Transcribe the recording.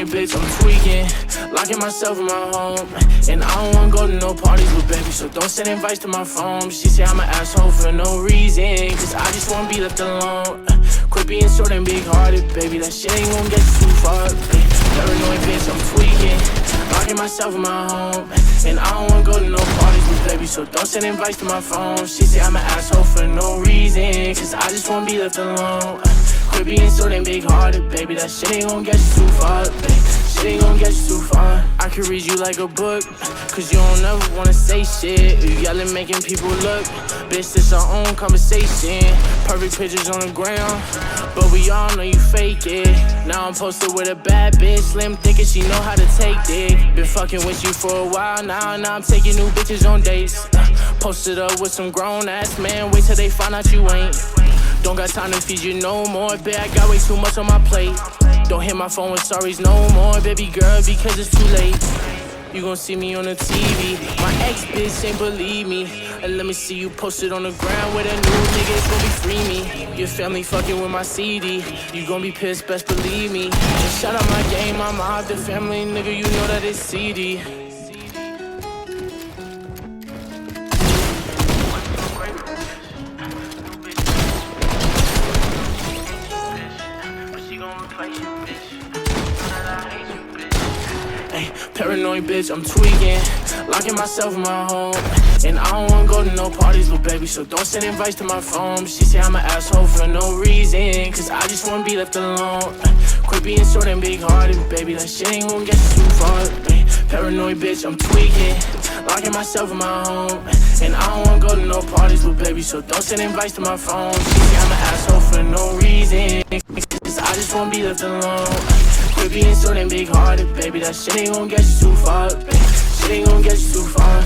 Paranoid bitch, I'm tweaking, locking myself in my home. And I don't wanna go to no parties with baby, so don't send invites to my phone. She say I'm an asshole for no reason, cause I just wanna be left alone. Quit being short and big-hearted, baby, that shit ain't gon' get you too far. Paranoid bitch, I'm tweaking, locking myself in my home. And I don't wanna go to no parties with baby, so don't send invites to my phone. She say I'm an asshole for no reason, cause I just wanna be left alone. Quit being so damn big-hearted, baby, that shit ain't gon' get you too far, baby. Shit ain't gon' get you too far. I could read you like a book, cause you don't ever wanna say shit. You yelling, making people look. Bitch, this our own conversation. Perfect pictures on the ground, but we all know you fake it. Now I'm posted with a bad bitch, slim thinking she know how to take dick. Been fucking with you for a while now I'm taking new bitches on dates. Posted up with some grown-ass man, wait till they find out you ain't. Don't got time to feed you no more, bitch, I got way too much on my plate. Don't hit my phone with sorries no more, baby girl, because it's too late. You gon' see me on the TV, my ex bitch ain't believe me. And let me see you posted on the ground with a new nigga, it's gon' be free me. Your family fucking with my CD, you gon' be pissed, best believe me. And shout out my game, I'm out the family, nigga, you know that it's CD. Paranoid bitch, I'm tweaking, locking myself in my home. And I don't wanna go to no parties with baby, so don't send invites to my phone. She say I'm an asshole for no reason, cause I just wanna be left alone. Quit being so damn big-hearted, baby, that shit ain't gon' get you too far, baby. Paranoid bitch, I'm tweaking, locking myself in my home. And I don't wanna go to no parties with baby, so don't send invites to my phone. She say I'm an asshole for no reason, cause I just wanna be left alone. Quit being so damn big-hearted, baby, that shit ain't gon' get you too far, baby. Shit ain't gon' get you too far.